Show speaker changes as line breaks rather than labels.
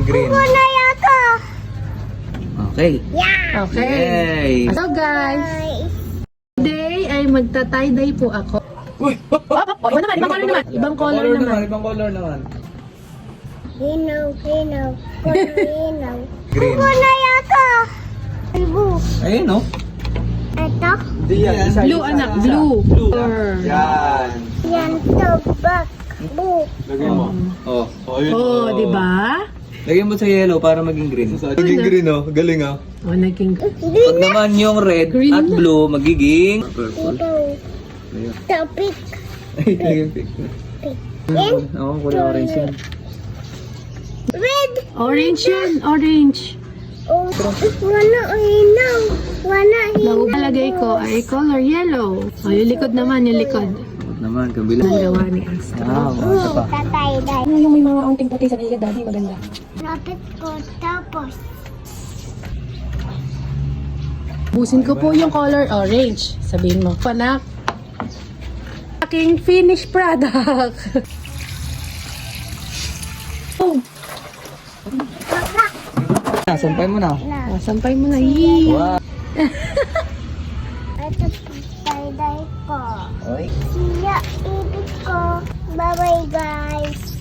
maging green.
na yata.
Okay.
Yeah.
Yay!
So guys, today ay magta-tie-dye po ako.
Uy!
Iba naman, ibang color naman. Ibang color naman.
Ibang color naman.
Hinaw.
Green.
na yata. Blue.
Ayun, no?
Ito.
Hindi yan.
Blue anak, blue.
Yan.
Yan to back. Blue.
Lagyan mo. Oh.
Oh, di ba?
Lagyan mo sa yellow para maging green. Maging green, oh. Galing, oh.
Oh, naging
Pag naman yung red
Green
at
na.
blue, magiging purple.
Ito.
Ayun.
Topic.
Ay, lagyan pink. Oo, kulay orange yan.
Red.
orange yan, orange.
Oh, wala hinaw. Wala hinaw.
Naubалagay ko ay color yellow. Oh, yung likod naman, yung likod.
Huwag naman, kabila.
Ang gawa ni Astro.
Ah, ito pa.
Tatay-day.
Ano yung may mga unting puti sa gilid, daddy? Maganda.
Lapit ko tapos.
Busin ko po yung color orange. Sabihin mo, panak. Aking finished product. Oh,
Sampay mo na.
Na.
sampay mo na. Yee.
Wow.
Ito tatay-day ko.
Oy.
Siya ibig ko. Bye-bye guys.